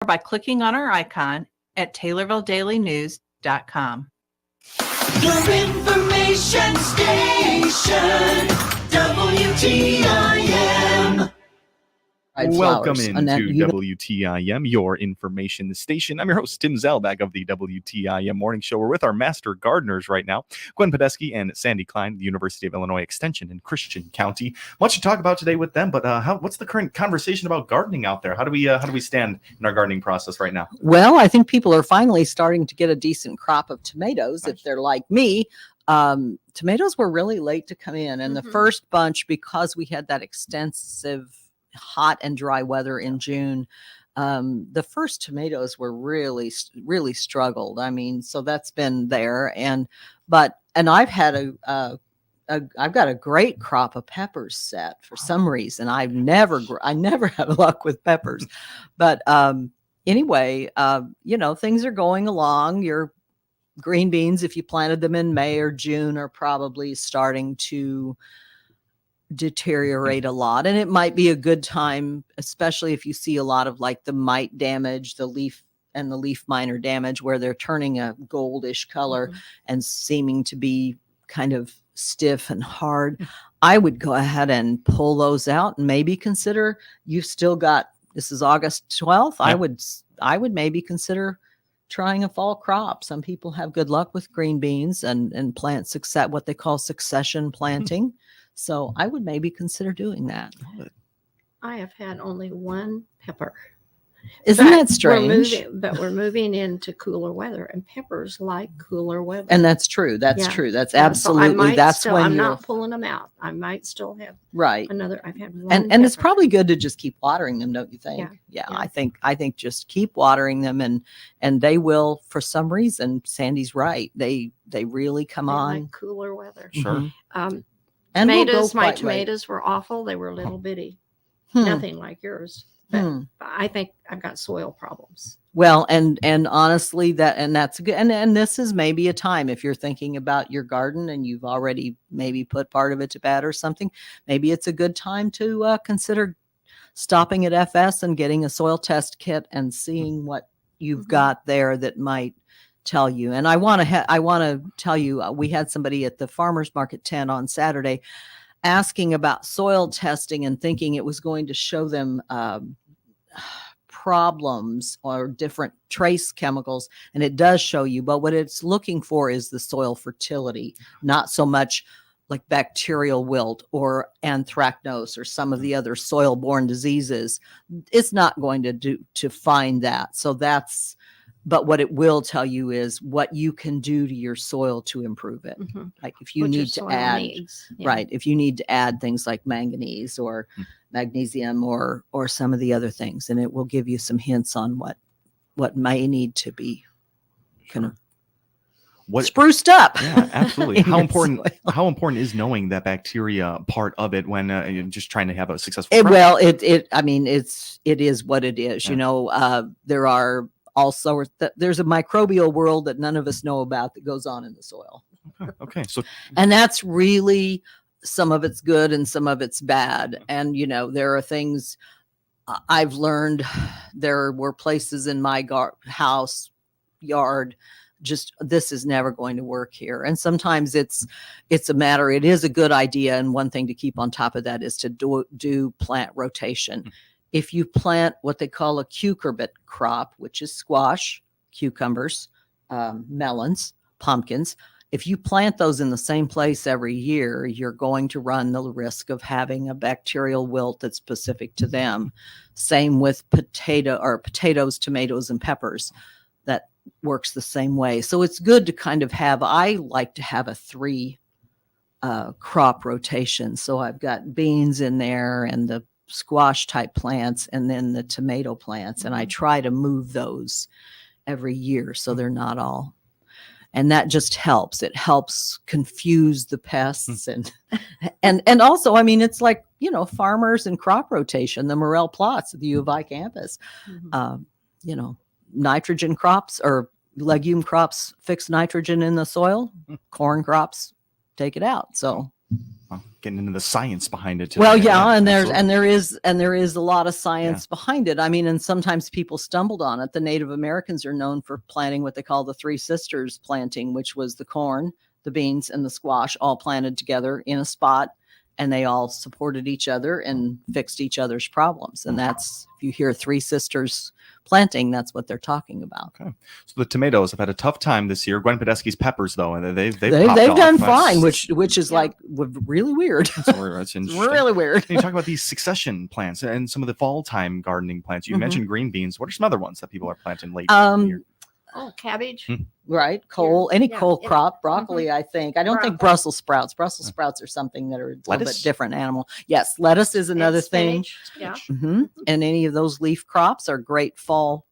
by clicking on our icon at TaylorvilleDailyNews.com. Your information station, WTIM. Welcome into WTIM, your information station. I'm your host, Tim Zellbag of the WTIM Morning Show. We're with our master gardeners right now, Gwen Podesky and Sandy Klein, the University of Illinois Extension in Christian County. Much to talk about today with them, but what's the current conversation about gardening out there? How do we stand in our gardening process right now? Well, I think people are finally starting to get a decent crop of tomatoes. Nice. If they're like me. Tomatoes were really late to come in, and the first bunch, because we had that extensive hot and dry weather in June, the first tomatoes were really struggled. I mean, so that's been there, and I've had I've got a great crop of peppers set for some reason. I never had luck with peppers, but anyway, things are going along. Your green beans, if you planted them in May or June, are probably starting to deteriorate a lot, and it might be a good time, especially if you see a lot of like the mite damage, the leaf miner damage, where they're turning a goldish color and seeming to be kind of stiff and hard. I would go ahead and pull those out and maybe consider, you've still got, this is August 12th. Yeah. I would maybe consider trying a fall crop. Some people have good luck with green beans and plant what they call succession planting. So I would maybe consider doing that. I have had only one pepper. Isn't that strange? We're moving into cooler weather, and peppers like cooler weather. And that's true. That's true. That's absolutely. So I'm not pulling them out. I might still have another. I've had one. And it's probably good to just keep watering them, don't you think? Yeah. I think just keep watering them, and they will, for some reason. Sandy's right. They really come on. Like cooler weather. Sure. And my tomatoes were awful. They were little bitty. Nothing like yours. But I think I've got soil problems. Well, and honestly, that's good. And this is maybe a time, if you're thinking about your garden and you've already maybe put part of it to bed or something, maybe it's a good time to consider stopping at FS and getting a soil test kit and seeing what you've got there that might tell you. And I want to tell you, we had somebody at the farmers market tent on Saturday asking about soil testing and thinking it was going to show them problems or different trace chemicals. And it does show you, but what it's looking for is the soil fertility, not so much like bacterial wilt or anthracnose or some of the other soil-borne diseases. It's not going to find that. So but what it will tell you is what you can do to your soil to improve it. Like if you need to add, if you need to add things like manganese or magnesium or some of the other things, and it will give you some hints on what may need to be kind of spruced up. Yeah, absolutely. How important is knowing that bacteria part of it when you're just trying to have a successful crop? Well, it is what it is. Yeah. There are also, there's a microbial world that none of us know about that goes on in the soil. Okay. So, and that's really, some of it's good and some of it's bad. And, there are things I've learned. There were places in my yard, just, this is never going to work here. And sometimes it's a matter, it is a good idea. And one thing to keep on top of that is to do plant rotation. If you plant what they call a cucurbit crop, which is squash, cucumbers, melons, pumpkins, if you plant those in the same place every year, you're going to run the risk of having a bacterial wilt that's specific to them. Same with potatoes, tomatoes, and peppers. That works the same way. So it's good to kind of I like to have a 3 crop rotation. So I've got beans in there and the squash type plants and then the tomato plants. And I try to move those every year so they're not all, and that just helps. It helps confuse the pests and also, I mean, it's like, farmers and crop rotation, the Morel plots at the U of I campus, nitrogen crops or legume crops fix nitrogen in the soil, corn crops take it out. So Well, getting into the science behind it. Well, today. yeah, and absolutely. there is a lot of science behind it. I mean, and sometimes people stumbled on it. The Native Americans are known for planting what they call the Three Sisters planting, which was the corn, the beans, and the squash all planted together in a spot, and they all supported each other and fixed each other's problems. And that's, if you hear Three Sisters planting, that's what they're talking about. Okay. So the tomatoes have had a tough time this year. Gwen Podesky's peppers, though, and they've They've popped done off. fine, which is like really weird. That's interesting. Really weird. And you talk about these succession plants and some of the fall time gardening plants. You mentioned green beans. What are some other ones that people are planting late in the year? Oh, cabbage. Right. Cole, any Yeah, cole yeah. crop, broccoli, I think. I don't think Broccoli. Brussels sprouts. Brussels sprouts are something that are a little Lettuce? bit different animal. Yes. Lettuce is another And thing. spinach, Yeah. And any of those leaf crops are great fall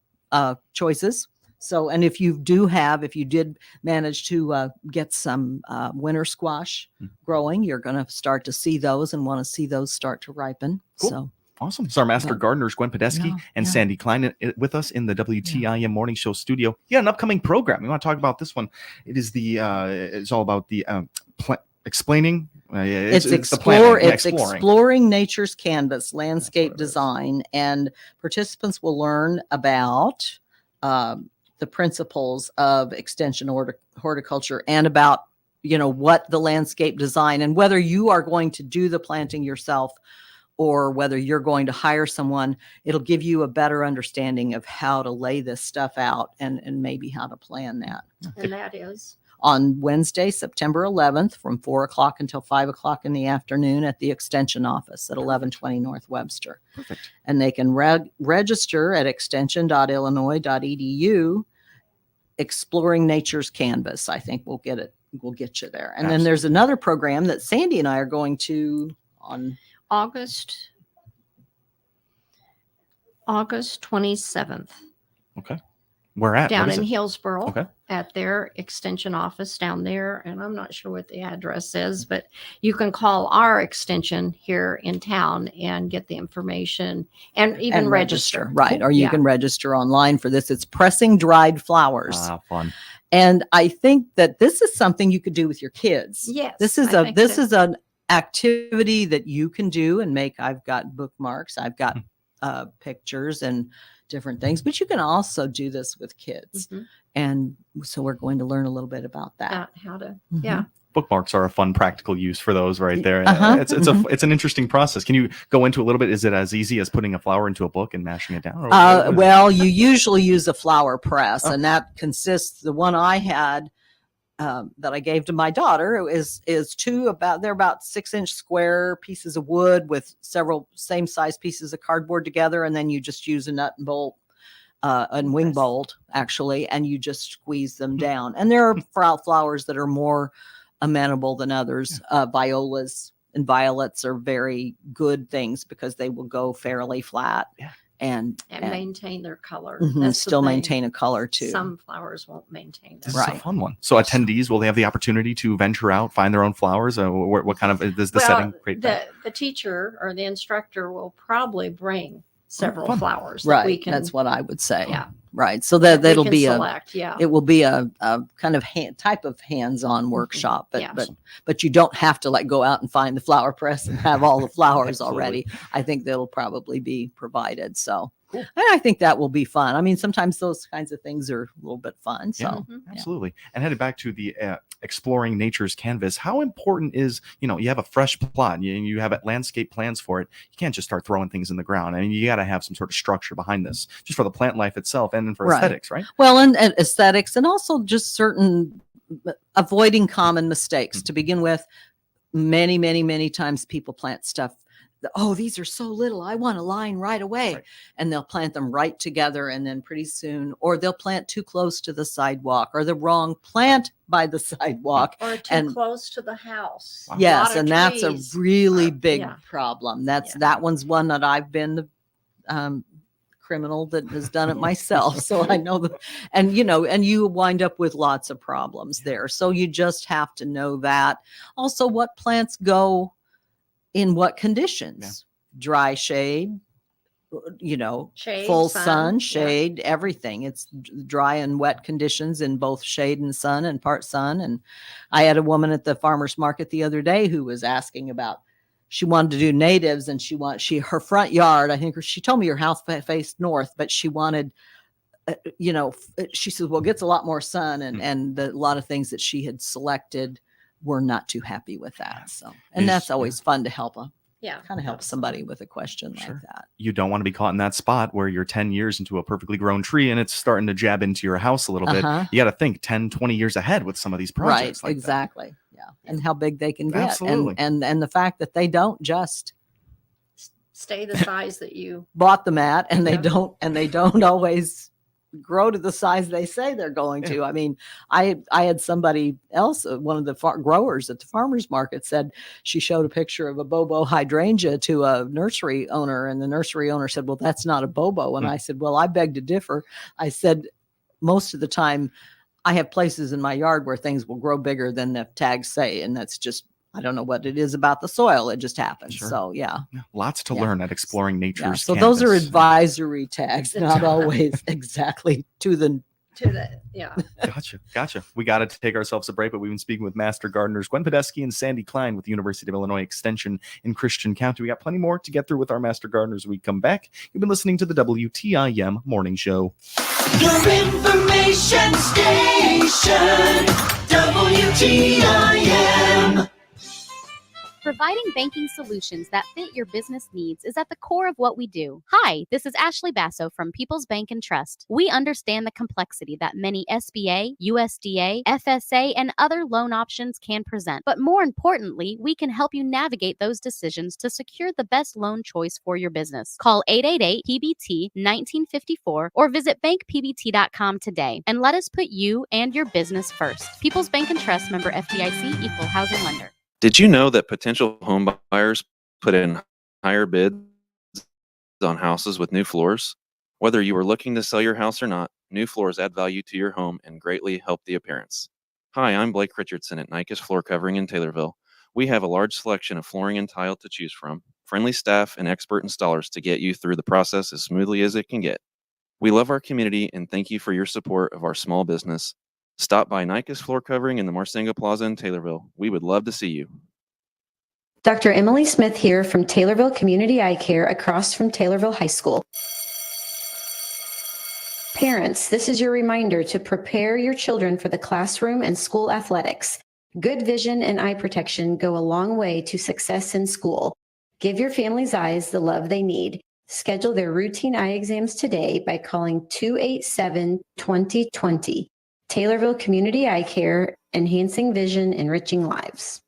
choices. So, and if you did manage to get some winter squash growing, you're going to start to see those and want to see those start to ripen. Cool. So, Awesome. So our master gardeners, Gwen Podesky and Sandy Klein, with us in the WTIM Morning Show studio. Yeah, an upcoming program. We want to talk about this one. It is it's all about the explaining. It's the planning. Yeah, exploring nature's canvas, landscape design, and participants will learn about the principles of extension horticulture and about what the landscape design, and whether you are going to do the planting yourself or whether you're going to hire someone. It'll give you a better understanding of how to lay this stuff out and maybe how to plan that. And that is On Wednesday, September 11th, from 4 o'clock until 5 o'clock in the afternoon at the Extension office at 1120 North Webster. Perfect. And they can register at extension.illinois.edu. Exploring Nature's Canvas. I think we'll get you there. And then there's another program that Sandy and I are going to on August 27th. Okay. Where at? Down What is in it? Hillsboro. Okay. At their extension office down there. And I'm not sure what the address is, but you can call our extension here in town and get the information and even register. Right. Or you can register online for this. It's pressing dried flowers. Fun. And I think that this is something you could do with your kids. Yes. This is an activity that you can do and make. I've got bookmarks, I've got pictures and different things, but you can also do this with kids. And so we're going to learn a little bit about that. How to, Bookmarks are a fun practical use for those right there. It's an interesting process. Can you go into a little bit? Is it as easy as putting a flower into a book and mashing it down? Well, you usually use a flower press, and that consists. The one I had that I gave to my daughter is they're about 6-inch square pieces of wood with several same size pieces of cardboard together, and then you just use a nut and bolt. And wing bolt actually, and you just squeeze them down. And there are flowers that are more amenable than others. Violas and violets are very good things because they will go fairly flat and maintain their color. Still maintain a color too. Some flowers won't maintain that. This is a fun one. So attendees, will they have the opportunity to venture out, find their own flowers? What kind of is the setting? Great. The teacher or the instructor will probably bring several flowers. Right. That's what I would say. Yeah. Right. So that'll be select, it will be a kind of type of hands-on workshop, but you don't have to go out and find the flower press and have all the flowers already. I think that'll probably be provided. So cool. And I think that will be fun. I mean, sometimes those kinds of things are a little bit fun. So absolutely. And headed back to the exploring nature's canvas, how important is, you have a fresh plot and you have landscape plans for it. You can't just start throwing things in the ground. I mean, you got to have some sort of structure behind this just for the plant life itself and for aesthetics, right? Well, and aesthetics, and also just avoiding common mistakes to begin with. Many, many, many times people plant stuff. Oh, these are so little. I want a line right away. Right. And they'll plant them right together. And then pretty soon, or they'll plant too close to the sidewalk or the wrong plant by the sidewalk. Or too close to the house. Wow. Yes. And that's a really big problem. That one's one that I've been the criminal that has done it myself. So I know that, and you wind up with lots of problems there. So you just have to know that. Also, what plants go in what conditions? Dry shade, Shade, full sun, sun, yeah. shade, everything. It's dry and wet conditions in both shade and sun and part sun. And I had a woman at the farmer's market the other day who was asking about, she wanted to do natives, and her front yard, I think she told me her house faced north, but she wanted, she says, well, it gets a lot more sun, and a lot of things that she had selected were not too happy with that. So, and that's always fun to help them. Yeah. Kind of help somebody with a question like that. You don't want to be caught in that spot where you're 10 years into a perfectly grown tree and it's starting to jab into your house a little bit. You got to think 10, 20 years ahead with some of these projects. Right, like exactly. that. Yeah. And how big they can get. Absolutely. And the fact that they don't just stay the size that you bought them at, and they don't always grow to the size they say they're going to. I mean, I had somebody else, one of the growers at the farmer's market, said she showed a picture of a bobo hydrangea to a nursery owner, and the nursery owner said, well, that's not a bobo. And I said, well, I beg to differ. I said, most of the time I have places in my yard where things will grow bigger than the tags say, and that's just, I don't know what it is about the soil. It just happens. Sure. So yeah. Lots to learn at exploring nature's So those are canvas. advisory tags, not always exactly to the. Yeah. Gotcha. We got to take ourselves a break, but we've been speaking with Master Gardeners Gwen Podesky and Sandy Klein with the University of Illinois Extension in Christian County. We got plenty more to get through with our Master Gardeners when we come back. You've been listening to the WTIM Morning Show. Your information station, WTIM. Providing banking solutions that fit your business needs is at the core of what we do. Hi, this is Ashley Basso from People's Bank and Trust. We understand the complexity that many SBA, USDA, FSA, and other loan options can present. But more importantly, we can help you navigate those decisions to secure the best loan choice for your business. Call 888-PBT-1954 or visit bankpbt.com today and let us put you and your business first. People's Bank and Trust, member FDIC, equal housing lender. Did you know that potential home buyers put in higher bids on houses with new floors? Whether you are looking to sell your house or not, new floors add value to your home and greatly help the appearance. Hi, I'm Blake Richardson at Nikes Floor Covering in Taylorville. We have a large selection of flooring and tile to choose from, friendly staff, and expert installers to get you through the process as smoothly as it can get. We love our community and thank you for your support of our small business. Stop by Nikes Floor Covering in the Marsenga Plaza in Taylorville. We would love to see you. Dr. Emily Smith here from Taylorville Community Eye Care across from Taylorville High School. Parents, this is your reminder to prepare your children for the classroom and school athletics. Good vision and eye protection go a long way to success in school. Give your family's eyes the love they need. Schedule their routine eye exams today by calling 287-2020. Taylorville Community Eye Care, enhancing vision, enriching lives.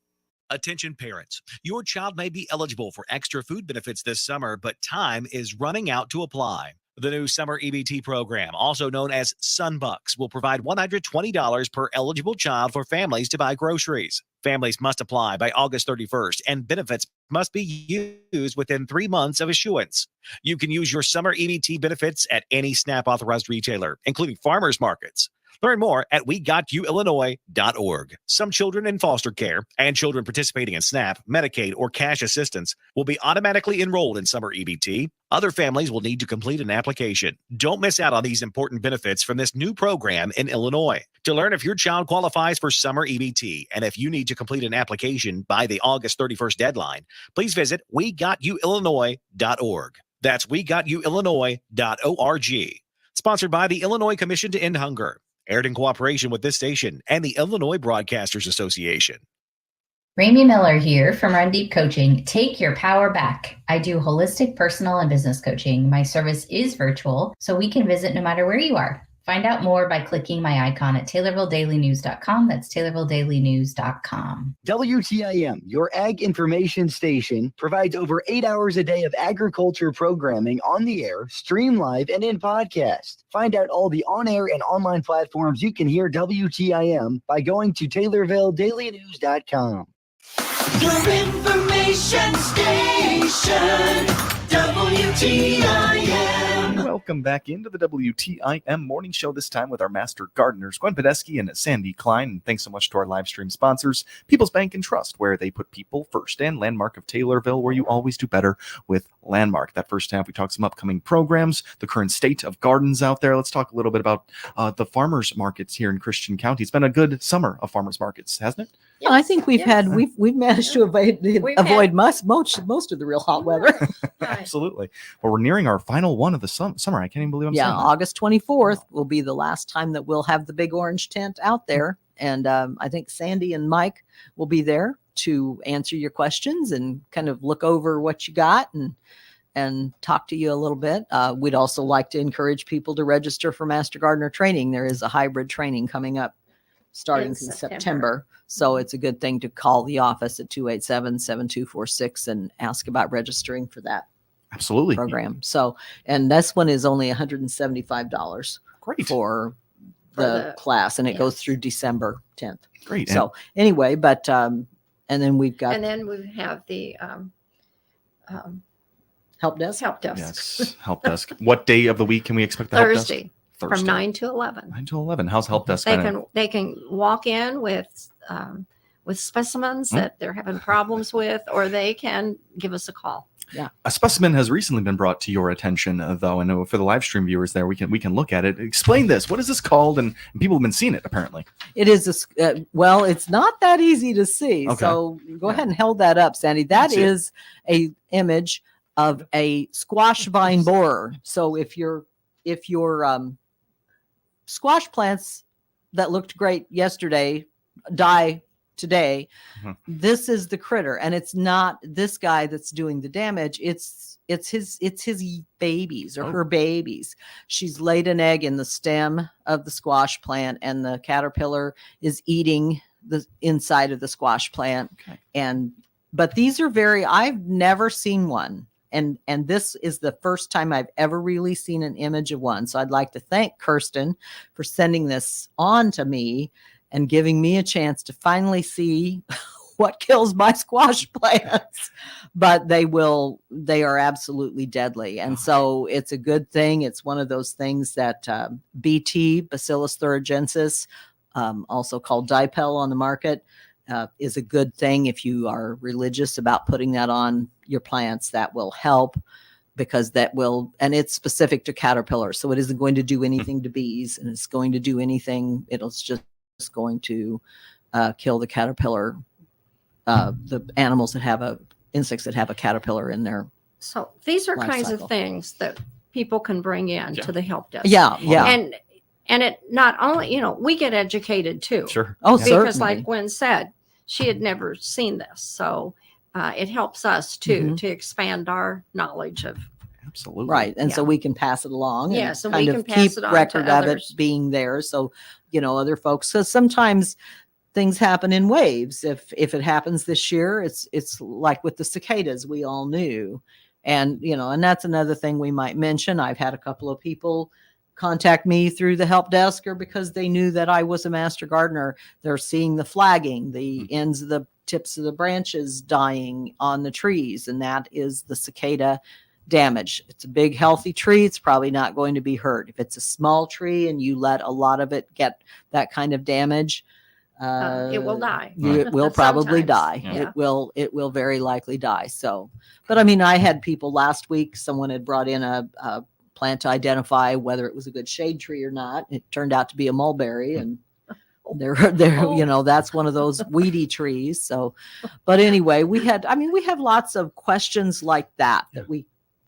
Attention parents, your child may be eligible for extra food benefits this summer, but time is running out to apply. The new summer EBT program, also known as Sunbucks, will provide $120 per eligible child for families to buy groceries. Families must apply by August 31st, and benefits must be used within 3 months of issuance. You can use your summer EBT benefits at any SNAP authorized retailer, including farmers markets. Learn more at WeGotYouIllinois.org. Some children in foster care and children participating in SNAP, Medicaid, or cash assistance will be automatically enrolled in summer EBT. Other families will need to complete an application. Don't miss out on these important benefits from this new program in Illinois. To learn if your child qualifies for summer EBT and if you need to complete an application by the August 31st deadline, please visit WeGotYouIllinois.org. That's WeGotYouIllinois.org. Sponsored by the Illinois Commission to End Hunger. Aired in cooperation with this station and the Illinois Broadcasters Association. Ramey Miller here from Run Deep Coaching. Take your power back. I do holistic personal and business coaching. My service is virtual, so we can visit no matter where you are. Find out more by clicking my icon at TaylorvilleDailyNews.com. That's TaylorvilleDailyNews.com. WTIM, your ag information station, provides over 8 hours a day of agriculture programming on the air, stream live, and in podcast. Find out all the on-air and online platforms you can hear WTIM by going to TaylorvilleDailyNews.com. Your information station, WTIM. Welcome back into the WTIM morning show, this time with our master gardeners, Gwen Podesky and Sandy Klein. And thanks so much to our live stream sponsors, People's Bank and Trust, where they put people first, and Landmark of Taylorville, where you always do better with Landmark. That first half, we talked some upcoming programs, the current state of gardens out there. Let's talk a little bit about the farmers markets here in Christian County. It's been a good summer of farmers markets, hasn't it? Yeah, I think we've managed to avoid most of the real hot weather. Absolutely. Well, we're nearing our final one of the summer. I can't even believe I'm saying that. August 24th will be the last time that we'll have the big orange tent out there. And I think Sandy and Mike will be there to answer your questions and kind of look over what you got and talk to you a little bit. We'd also like to encourage people to register for Master Gardener training. There is a hybrid training coming up starting in September. So it's a good thing to call the office at 287-7246 and ask about registering for that. Absolutely. Program. So, and this one is only $175 for the class, and it goes through December 10th. Great. So anyway, but and then we have the help desk. Yes, help desk. What day of the week can we expect the help desk? Thursday. From 9 to 11. 9 to 11. How's help desk? They can walk in with specimens that they're having problems with, or they can give us a call. Yeah. A specimen has recently been brought to your attention, though, and for the live stream viewers there, we can look at it. Explain this. What is this called? And people have been seeing it, apparently. It is well, it's not that easy to see. Okay. So go ahead and hold that up, Sandy. That is a image of a squash vine borer. So if your squash plants that looked great yesterday die today, this is the critter, and it's not this guy that's doing the damage. It's his babies or her babies. She's laid an egg in the stem of the squash plant, and the caterpillar is eating the inside of the squash plant. But these are I've never seen one. And this is the first time I've ever really seen an image of one. So I'd like to thank Kirsten for sending this on to me and giving me a chance to finally see what kills my squash plants. But they are absolutely deadly. And so it's a good thing. It's one of those things that BT, Bacillus thuringiensis, also called Dipel on the market, is a good thing. If you are religious about putting that on your plants, that will help, because and it's specific to caterpillars. So it isn't going to do anything to bees, and it's going to do anything. It's just going to kill the caterpillar, the animals that have insects that have a caterpillar in their. So these are kinds of things that people can bring in to the help desk. Yeah. And it not only, we get educated too. Sure. Oh, because certainly. like Gwen said, she had never seen this. So it helps us too, to expand our knowledge of. Absolutely. Right. And so we can pass it along. Yeah. And So kind we of can pass keep it on record to of others. it being there. So, other folks, so sometimes things happen in waves. If it happens this year, it's like with the cicadas, we all knew. And, and that's another thing we might mention. I've had a couple of people contact me through the help desk, or because they knew that I was a master gardener. They're seeing the flagging, the ends of the tips of the branches dying on the trees. And that is the cicada damage. It's a big, healthy tree. It's probably not going to be hurt. If it's a small tree and you let a lot of it get that kind of damage, it will die. It will probably die. Yeah. It will very likely die. So, but I mean, I had people last week, someone had brought in a plant to identify whether it was a good shade tree or not. It turned out to be a mulberry, and they're that's one of those weedy trees. So, but anyway, we have lots of questions like that we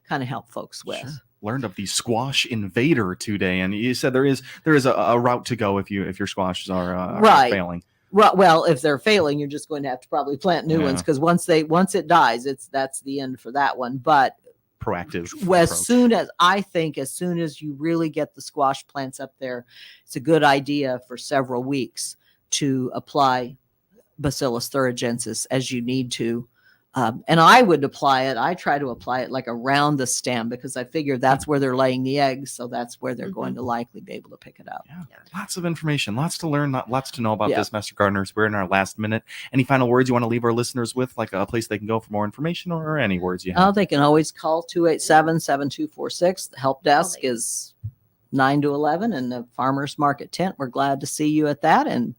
kind of help folks with. Sure. Learned of the squash invader today, and you said there is a route to go if your squashes are failing. Right. Well, if they're failing, you're just going to have to probably plant new ones, because once it dies, that's the end for that one. But proactive. As soon as you really get the squash plants up there, it's a good idea for several weeks to apply Bacillus thuringiensis as you need to And I would apply it. I try to apply it like around the stem because I figure that's where they're laying the eggs. So that's where they're going to likely be able to pick it up. Yeah. Lots of information, lots to learn, lots to know about Yeah. this, Master Gardeners. We're in our last minute. Any final words you want to leave our listeners with, like a place they can go for more information, or any words you have? They can always call 287-7246. The help desk is 9 to 11 in the farmers market tent. We're glad to see you at that, and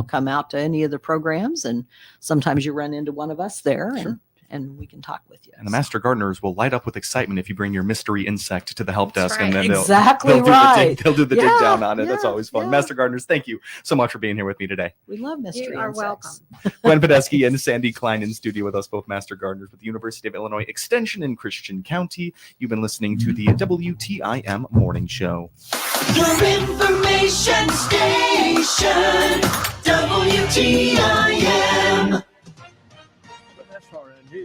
come out to any of the programs, and sometimes you run into one of us there. Sure. And we can talk with you. And the Master Gardeners will light up with excitement if you bring your mystery insect to the help That's desk, right. and then Exactly they'll right. do the dig Yeah, down on it. That's yeah, always fun. yeah. Master Gardeners, thank you so much for being here with me today. We love mystery You are insects. welcome. Gwen Podesky and Sandy Klein in studio with us, both Master Gardeners with the University of Illinois Extension in Christian County. You've been listening to the WTIM Morning Show. Your information station, WTIM.